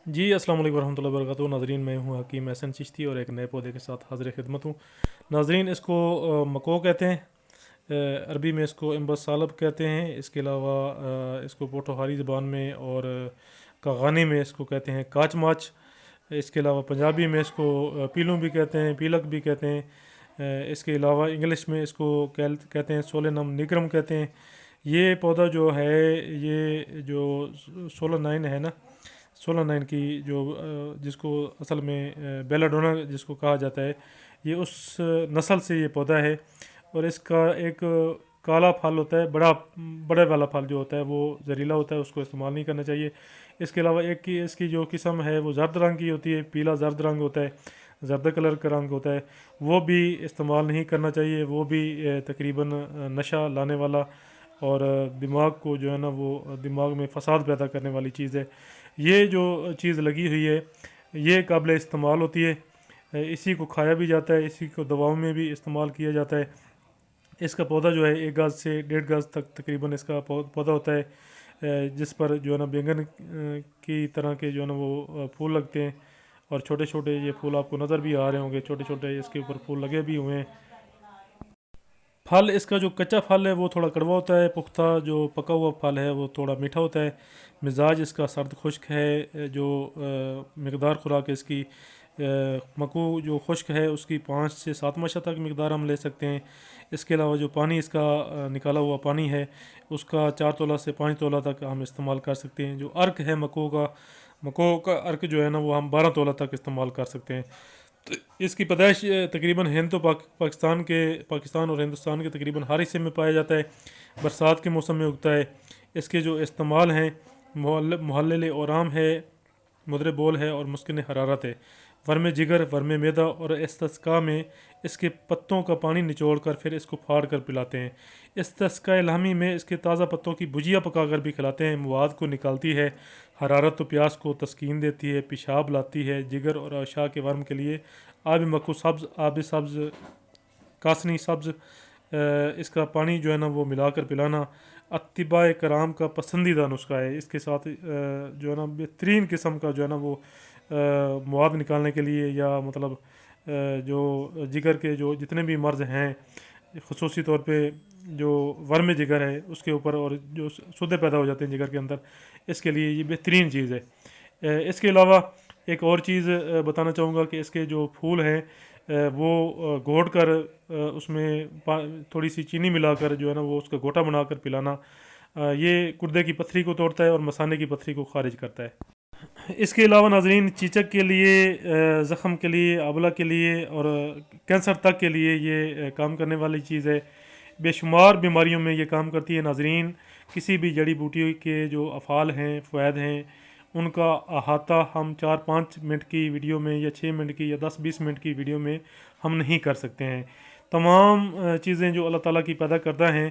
جی السلام علیکم ورحمۃ اللہ وبرکاتہ ناظرین، میں ہوں حکیم احسن چشتی اور ایک نئے پودے کے ساتھ حاضر خدمت ہوں ناظرین۔ اس کو مکو کہتے ہیں، عربی میں اس کو امبس سالب کہتے ہیں۔ اس کے علاوہ اس کو پوٹوہاری زبان میں اور کاغانی میں اس کو کہتے ہیں کاچ ماچ۔ اس کے علاوہ پنجابی میں اس کو پیلوں بھی کہتے ہیں، پیلک بھی کہتے ہیں۔ اس کے علاوہ انگلش میں اس کو کہتے ہیں سولینم نیگرم کہتے ہیں۔ یہ پودا جو ہے، یہ جو سولونائن ہے نا، سولونائن کی جو جس کو اصل میں بیلا ڈونا جس کو کہا جاتا ہے، یہ اس نسل سے یہ پودا ہے۔ اور اس کا ایک کالا پھل ہوتا ہے، بڑے والا پھل جو ہوتا ہے وہ زہریلا ہوتا ہے، اس کو استعمال نہیں کرنا چاہیے۔ اس کے علاوہ ایک کی اس کی جو قسم ہے وہ زرد رنگ کی ہوتی ہے، پیلا زرد رنگ ہوتا ہے، زردہ کلر کا رنگ ہوتا ہے، وہ بھی استعمال نہیں کرنا چاہیے۔ وہ بھی تقریباً نشہ لانے والا اور دماغ کو جو ہے نا وہ دماغ میں فساد پیدا کرنے والی چیز ہے۔ یہ جو چیز لگی ہوئی ہے یہ قابل استعمال ہوتی ہے، اسی کو کھایا بھی جاتا ہے، اسی کو دواؤں میں بھی استعمال کیا جاتا ہے۔ اس کا پودا جو ہے 1 گز سے 1.5 گز تک تقریباً اس کا پودا ہوتا ہے، جس پر جو ہے نا بینگن کی طرح کے جو ہے نا وہ پھول لگتے ہیں، اور چھوٹے چھوٹے یہ پھول آپ کو نظر بھی آ رہے ہوں گے، چھوٹے چھوٹے اس کے اوپر پھول لگے بھی ہوئے ہیں۔ پھل اس کا جو کچا پھل ہے وہ تھوڑا کڑوا ہوتا ہے، پختہ جو پکا ہوا پھل ہے وہ تھوڑا میٹھا ہوتا ہے۔ مزاج اس کا سرد خشک ہے، جو مقدار خوراک اس کی مکو جو خشک ہے اس کی 5 سے 7 ماشا تک مقدار ہم لے سکتے ہیں۔ اس کے علاوہ جو پانی اس کا نکالا ہوا پانی ہے اس کا 4 تولہ سے 5 تولہ تک ہم استعمال کر سکتے ہیں۔ جو ارک ہے مکو کا ارک جو ہے نا وہ ہم 12 تولہ تک استعمال کر سکتے ہیں۔ اس کی پیدائش تقریباً ہند تو پاکستان اور ہندوستان کے تقریباً ہر حصے میں پایا جاتا ہے، برسات کے موسم میں اگتا ہے۔ اس کے جو استعمال ہیں، محلل اورام ہے، مدر بول ہے اور مسکن حرارت ہے، ورم جگر، ورم معدہ اور استسقاء میں اس کے پتوں کا پانی نچوڑ کر پھر اس کو پھاڑ کر پلاتے ہیں۔ استسقاء الہامی میں اس کے تازہ پتوں کی بھجیا پکا کر بھی کھلاتے ہیں، مواد کو نکالتی ہے، حرارت و پیاس کو تسکین دیتی ہے، پیشاب لاتی ہے۔ جگر اور اشاء کے ورم کے لیے آب مکو سبز، آب سبز، کاسنی سبز، اس کا پانی جو ہے نا وہ ملا کر پلانا اتباع کرام کا پسندیدہ نسخہ ہے۔ اس کے ساتھ جو ہے نا بہترین قسم کا جو ہے نا وہ مواد نکالنے کے لیے، یا مطلب جو جگر کے جو جتنے بھی مرض ہیں، خصوصی طور پہ جو ورم جگر ہے اس کے اوپر، اور جو سودے پیدا ہو جاتے ہیں جگر کے اندر، اس کے لیے یہ بہترین چیز ہے۔ اس کے علاوہ ایک اور چیز بتانا چاہوں گا کہ اس کے جو پھول ہیں وہ گھوٹ کر اس میں تھوڑی سی چینی ملا کر جو ہے نا وہ اس کا گوٹا بنا کر پلانا، یہ گردے کی پتھری کو توڑتا ہے اور مثانے کی پتھری کو خارج کرتا ہے۔ اس کے علاوہ ناظرین، چیچک کے لیے، زخم کے لیے، آبلہ کے لیے اور کینسر تک کے لیے یہ کام کرنے والی چیز ہے۔ بے شمار بیماریوں میں یہ کام کرتی ہے ناظرین۔ کسی بھی جڑی بوٹی کے جو افعال ہیں، فوائد ہیں، ان کا احاطہ ہم 4-5 منٹ کی ویڈیو میں یا 6 منٹ کی یا 10-20 منٹ کی ویڈیو میں ہم نہیں کر سکتے ہیں۔ تمام چیزیں جو اللہ تعالیٰ کی پیدا کردہ ہیں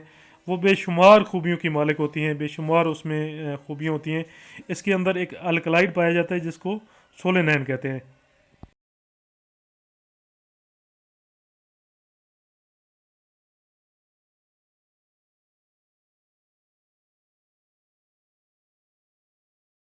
وہ بے شمار خوبیوں کی مالک ہوتی ہیں، بے شمار اس میں خوبیاں ہوتی ہیں۔ اس کے اندر ایک الکلائڈ پایا جاتا ہے جس کو سولینائن کہتے ہیں۔